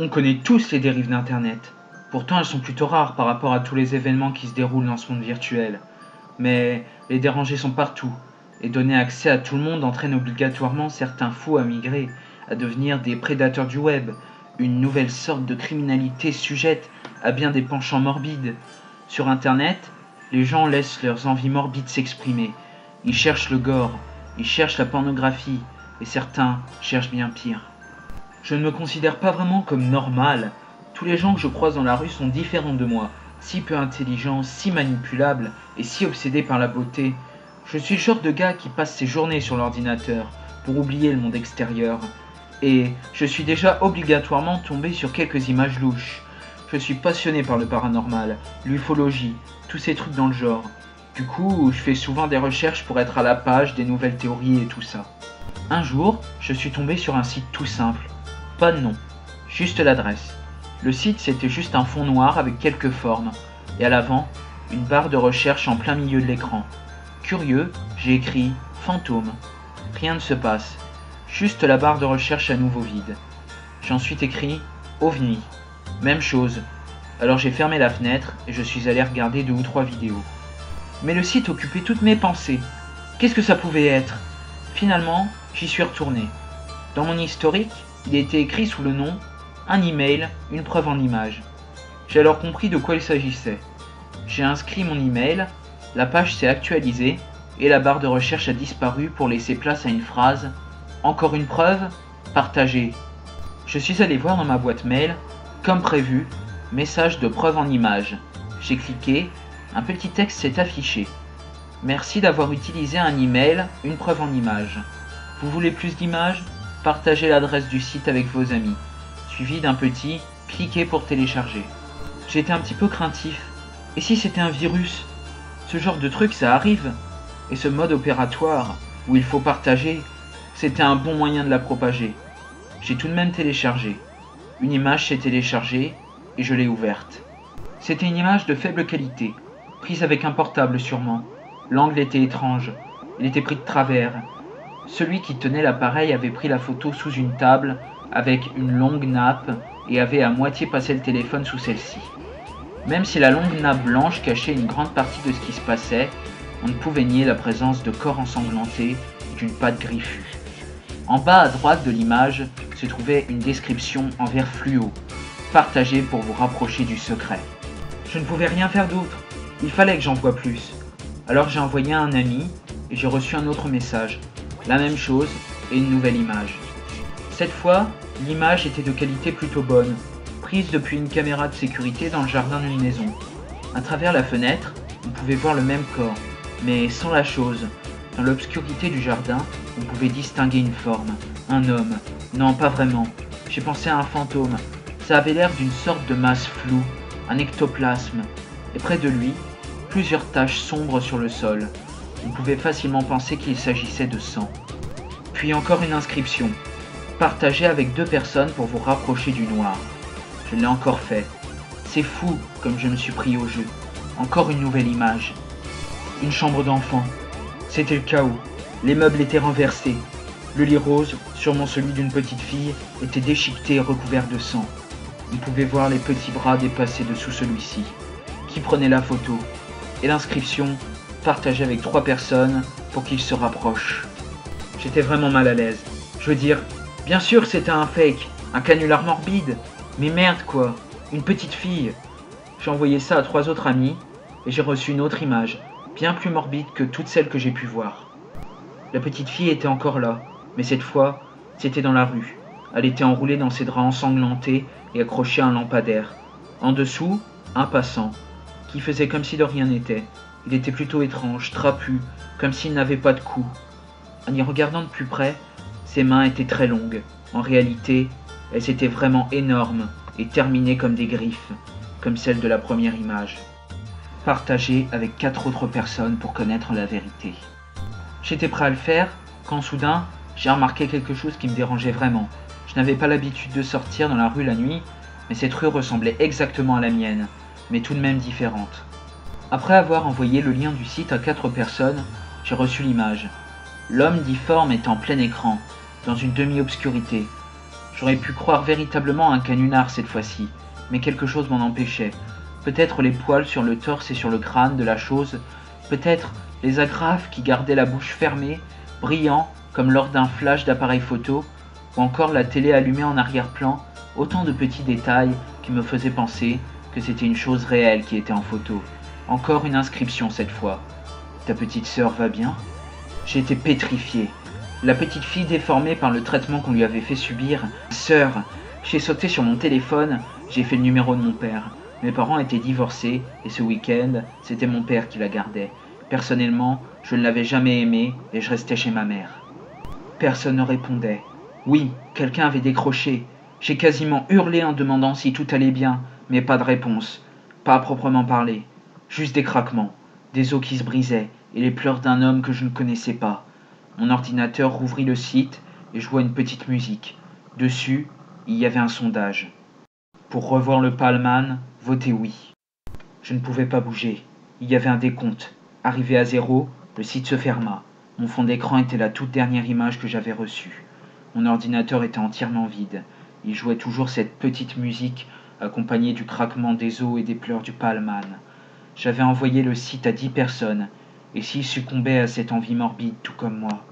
On connaît tous les dérives d'Internet. Pourtant, elles sont plutôt rares par rapport à tous les événements qui se déroulent dans ce monde virtuel. Mais les dérangers sont partout, et donner accès à tout le monde entraîne obligatoirement certains fous à migrer, à devenir des prédateurs du web, une nouvelle sorte de criminalité sujette à bien des penchants morbides. Sur Internet, les gens laissent leurs envies morbides s'exprimer. Ils cherchent le gore, ils cherchent la pornographie, et certains cherchent bien pire. Je ne me considère pas vraiment comme normal. Tous les gens que je croise dans la rue sont différents de moi, si peu intelligents, si manipulables et si obsédés par la beauté. Je suis le genre de gars qui passe ses journées sur l'ordinateur pour oublier le monde extérieur. Et je suis déjà obligatoirement tombé sur quelques images louches. Je suis passionné par le paranormal, l'ufologie, tous ces trucs dans le genre. Du coup, je fais souvent des recherches pour être à la page des nouvelles théories et tout ça. Un jour, je suis tombé sur un site tout simple. Pas de nom, juste l'adresse. Le site, c'était juste un fond noir avec quelques formes, et à l'avant, une barre de recherche en plein milieu de l'écran. Curieux, j'ai écrit « fantôme ». Rien ne se passe, juste la barre de recherche à nouveau vide. J'ai ensuite écrit « ovni ». Même chose. Alors j'ai fermé la fenêtre et je suis allé regarder 2 ou 3 vidéos. Mais le site occupait toutes mes pensées. Qu'est-ce que ça pouvait être? Finalement, j'y suis retourné. Dans mon historique, il était écrit sous le nom « Un email, une preuve en image ». J'ai alors compris de quoi il s'agissait. J'ai inscrit mon email, la page s'est actualisée et la barre de recherche a disparu pour laisser place à une phrase « Encore une preuve? Partagez ». Je suis allé voir dans ma boîte mail, comme prévu, message de preuve en image. J'ai cliqué, un petit texte s'est affiché. Merci d'avoir utilisé un email, une preuve en image. Vous voulez plus d'images? Partagez l'adresse du site avec vos amis. Suivi d'un petit « Cliquez pour télécharger ». J'étais un petit peu craintif. Et si c'était un virus? Ce genre de truc, ça arrive. Et ce mode opératoire, où il faut partager, c'était un bon moyen de la propager. J'ai tout de même téléchargé. Une image s'est téléchargée et je l'ai ouverte. C'était une image de faible qualité, prise avec un portable sûrement. L'angle était étrange, il était pris de travers. Celui qui tenait l'appareil avait pris la photo sous une table avec une longue nappe et avait à moitié passé le téléphone sous celle-ci. Même si la longue nappe blanche cachait une grande partie de ce qui se passait, on ne pouvait nier la présence de corps ensanglantés et d'une patte griffue. En bas à droite de l'image se trouvait une description en vert fluo, partagée pour vous rapprocher du secret. Je ne pouvais rien faire d'autre, il fallait que j'en voie plus. Alors j'ai envoyé à un ami et j'ai reçu un autre message, la même chose et une nouvelle image. Cette fois, l'image était de qualité plutôt bonne, prise depuis une caméra de sécurité dans le jardin d'une maison. À travers la fenêtre, on pouvait voir le même corps, mais sans la chose. Dans l'obscurité du jardin, on pouvait distinguer une forme, un homme. Non, pas vraiment. J'ai pensé à un fantôme. Ça avait l'air d'une sorte de masse floue, un ectoplasme. Et près de lui, plusieurs taches sombres sur le sol. On pouvait facilement penser qu'il s'agissait de sang. Puis encore une inscription. Partagez avec 2 personnes pour vous rapprocher du noir. Je l'ai encore fait. C'est fou comme je me suis pris au jeu. Encore une nouvelle image. Une chambre d'enfant. C'était le chaos. Les meubles étaient renversés. Le lit rose, sûrement celui d'une petite fille, était déchiqueté et recouvert de sang. On pouvait voir les petits bras dépasser dessous celui-ci. Qui prenait la photo? Et l'inscription, partagée avec 3 personnes pour qu'ils se rapprochent. J'étais vraiment mal à l'aise. Je veux dire, bien sûr c'était un fake, un canular morbide. Mais merde quoi, une petite fille. J'ai envoyé ça à 3 autres amis et j'ai reçu une autre image, bien plus morbide que toutes celles que j'ai pu voir. La petite fille était encore là, mais cette fois, c'était dans la rue. Elle était enroulée dans ses draps ensanglantés et accrochée à un lampadaire. En dessous, un passant, qui faisait comme si de rien n'était. Il était plutôt étrange, trapu, comme s'il n'avait pas de cou. En y regardant de plus près, ses mains étaient très longues. En réalité, elles étaient vraiment énormes et terminées comme des griffes, comme celle de la première image. Partagée avec 4 autres personnes pour connaître la vérité. J'étais prêt à le faire quand soudain, j'ai remarqué quelque chose qui me dérangeait vraiment. Je n'avais pas l'habitude de sortir dans la rue la nuit, mais cette rue ressemblait exactement à la mienne, mais tout de même différente. Après avoir envoyé le lien du site à 4 personnes, j'ai reçu l'image. L'homme difforme est en plein écran, dans une demi-obscurité. J'aurais pu croire véritablement à un canular cette fois-ci, mais quelque chose m'en empêchait. Peut-être les poils sur le torse et sur le crâne de la chose, peut-être les agrafes qui gardaient la bouche fermée, brillant comme lors d'un flash d'appareil photo, ou encore la télé allumée en arrière-plan, autant de petits détails qui me faisaient penser que c'était une chose réelle qui était en photo. Encore une inscription cette fois. Ta petite sœur va bien? J'ai été pétrifié. La petite fille déformée par le traitement qu'on lui avait fait subir. Sœur, j'ai sauté sur mon téléphone, j'ai fait le numéro de mon père. Mes parents étaient divorcés et ce week-end, c'était mon père qui la gardait. Personnellement, je ne l'avais jamais aimée et je restais chez ma mère. Personne ne répondait. Oui, quelqu'un avait décroché. J'ai quasiment hurlé en demandant si tout allait bien, mais pas de réponse. Pas à proprement parler. Juste des craquements, des os qui se brisaient et les pleurs d'un homme que je ne connaissais pas. Mon ordinateur rouvrit le site et joua une petite musique. Dessus, il y avait un sondage. Pour revoir le Palman, votez oui. Je ne pouvais pas bouger. Il y avait un décompte. Arrivé à 0, le site se ferma. Mon fond d'écran était la toute dernière image que j'avais reçue. Mon ordinateur était entièrement vide. Il jouait toujours cette petite musique accompagnée du craquement des os et des pleurs du Palman. J'avais envoyé le site à 10 personnes, et s'ils succombaient à cette envie morbide tout comme moi,